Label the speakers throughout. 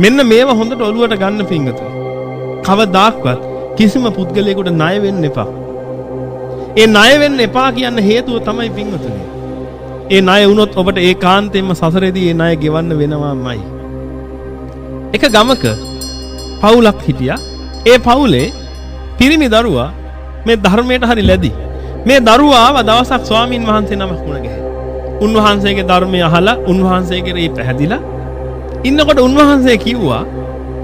Speaker 1: මෙන්න මේවා හොඳට ඔළුවට ගන්න පිංගතුනි. කවදාක්වත් කිසිම පුද්ගලයෙකුට ණය වෙන්න එපා. ඒ ණය වෙන්න එපා කියන හේතුව තමයි පිංගතුනි. ඒ ණය වුණොත් ඔබට ඒකාන්තයෙන්ම සසරේදී ඒ ණය ගෙවන්න වෙනවාමයි. එක ගමක පවුලක් හිටියා. ඒ පවුලේ පිරිමි දරුවා මේ ධර්මයට හරි ලැබි. මේ දරුවා ආව දවසක් ස්වාමින් වහන්සේ නමක් මුණ ගැහුවා. උන්වහන්සේගේ ධර්මය අහලා උන්වහන්සේගේ රේ පැහැදිලා ඉන්නකොට උන්වහන්සේ කිව්වා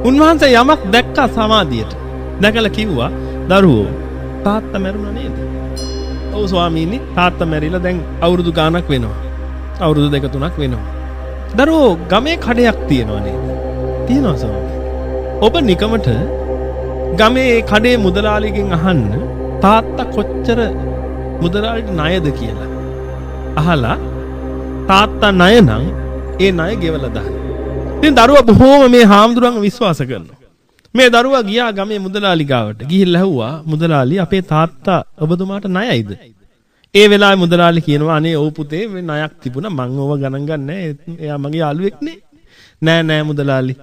Speaker 1: උන්වහන්සේ යමක් දැක්කා සමාධියට. දැකලා කිව්වා දරුවෝ තාත්තා මැරුණා නේද? ඔව් ස්වාමීනි තාත්තා මැරිලා දැන් අවුරුදු ගාණක් වෙනවා. අවුරුදු 2-3ක් වෙනවා. දරුවෝ ගමේ කඩයක් තියෙනවා නේද? තියෙනවා ස්වාමීනි. ඔබ නිකමට ගමේ කඩේ මුදලාලිගෙන් අහන්න තාත්තා කොච්චර මුදලාලිට ණයද කියලා. අහලා තාත්තා ණය නම් ඒ ණය ගෙවලා දාන්න. ඉතින් දරුවා බොහෝම මේ හාමුදුරන්ව විශ්වාස කරනවා. මේ දරුවා ගියා ගමේ මුදලාලි ගාවට. ගිහිල්ලා ඇහුවා මුදලාලි අපේ තාත්තා ඔබතුමාට ණයයිද? ඒ වෙලාවේ මුදලාලි කියනවා අනේ ඔව් පුතේ මේ ණයක් තිබුණා මං ඕව ගණන් ගන්නෑ. එයා මගේ යාළුවෙක් නේ. නෑ මුදලාලි.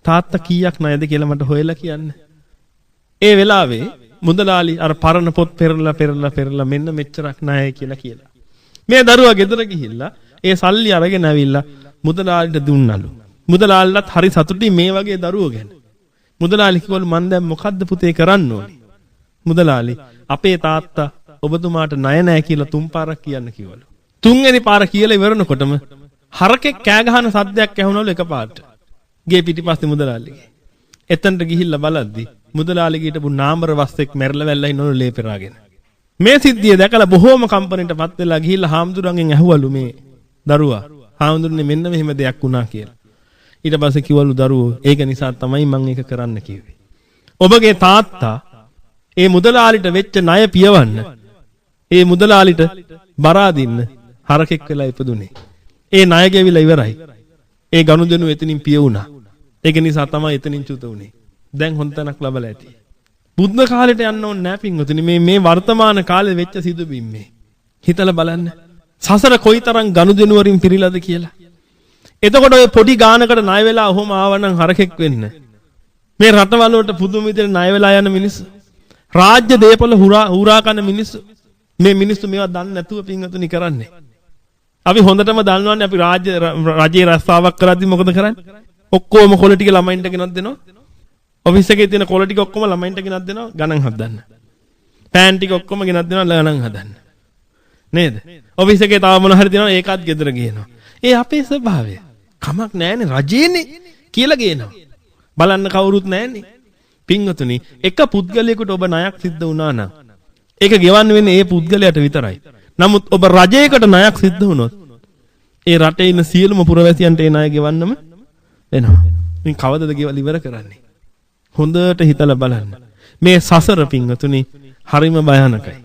Speaker 1: තාත්තා කීයක් ණයද කියලා මට හොයලා කියන්න. ඒ වෙලාවේ මුදලාලි අර පරණ පොත් පෙරලා මෙන්න මෙච්චරක් ණයයි කියලා. මේ දරුවා ගෙදර ගිහිල්ලා ඒ සල්ලි අරගෙන ඇවිල්ලා මුදලාලිට දුන්නලු. මුදලාලිලත් හරි සතුටින් මේ වගේ දරුවෝ ගැන. මුදලාලි කිව්වලු මං දැන් මොකද්ද පුතේ කරන්න ඕනේ? මුදලාලි අපේ තාත්තා ඔබතුමාට ණය නැහැ කියලා තුන් පාරක් කියන්න කිව්වලු. තුන්වෙනි පාර කියලා ඉවරනකොටම හරකෙක් කෑ ගහන සද්දයක් ඇහුණලු එකපාරට. ගේ පිටිපස්සේ මුදලාලිගේ. එතනට ගිහිල්ලා බලද්දි මුදලාලිගේ හිටපු නාමර වස්සෙක් මැරලා වැල්ලා ඉන්නවලු ලේ පෙරාගෙන. මේ සිද්ධිය දැකලා බොහෝම කම්පණයටපත් වෙලා ගිහිල්ලා හාමුදුරන්ගෙන් ඇහුවලු මේ දරුවා හාමුදුරනේ මෙන්න මෙහෙම දෙයක් වුණා කියලා. ඊට පස්සේ කිව්වලු දරුවෝ ඒක නිසා තමයි මම ඒක කරන්න කිව්වේ. ඔබගේ තාත්තා ඒ මුදලාලිට වෙච්ච ණය පියවන්න ඒ මුදලාලිට බරාදින්න හරකෙක් වෙලා ඉපදුනේ. ඒ ණය ගෙවිලා ඉවරයි. ඒ ගනුදෙනු එතනින් පිය වුණා. ඒක නිසා තමයි එතනින් චුත වුනේ. දැන් හොඳ තැනක් ලබලා ඇති. බුද්ධ කාලෙට යන්න ඕනේ නැහැ පින්වතුනි මේ වර්තමාන කාලේ වෙච්ච සිදුවීම් මේ. හිතලා බලන්න. සසර කොයිතරම් ගනුදෙනු වලින් පිරීලාද කියලා. එතකොට ඔය පොඩි ගානකට ණය වෙලා ඔහොම ආවනම් හරකෙක් වෙන්න. මේ රටවල වලට පුදුම විදිහට ණය වෙලා යන මිනිස්සු. රාජ්‍ය දේපල හුරා කන මිනිස්සු. මේ මිනිස්සු මේවා දන්නේ නැතුව පින්වතුනි කරන්නේ. අපි හොඳටම දන්නවන්නේ අපි රජයේ රස්සාවක් කරද්දි මොකද කරන්නේ? ඔක්කොම කොළ ටික ළමයින්ට ගෙනත් දෙනවා. ඔෆිස් එකේ තියෙන කොළ ටික ඔක්කොම ළමයින්ට ගෙනත් දෙනවා ගණන් හදන්න. පෑන් ටික ඔක්කොම ගෙනත් දෙනවා ගණන් හදන්න. නේද? ඔෆිස් එකේ තව මොන හරි දෙනවා ඒකත් ගෙදර ගේනවා. ඒ අපේ ස්වභාවය. කමක් නැහැනේ රජේනේ කියලා ගේනවා. බලන්න කවුරුත් නැහැනේ. පින්වතුනි එක පුද්ගලයෙකුට ඔබ ණයක් සිද්ධ වුණා නම් ඒක ගෙවන්න වෙන්නේ ඒ පුද්ගලයාට විතරයි. නමුත් ඔබ රජයකට ණයක් සිද්ධ වුණොත් ඒ රටේ ඉන්න සියලුම පුරවැසියන්ට ඒ ණය ගෙවන්නම වෙනවා. ඉතින් කවදද ගෙවලා ඉවර කරන්නේ? හොඳට හිතලා බලන්න. මේ සසර පින්වතුනි හරිම භයානකයි.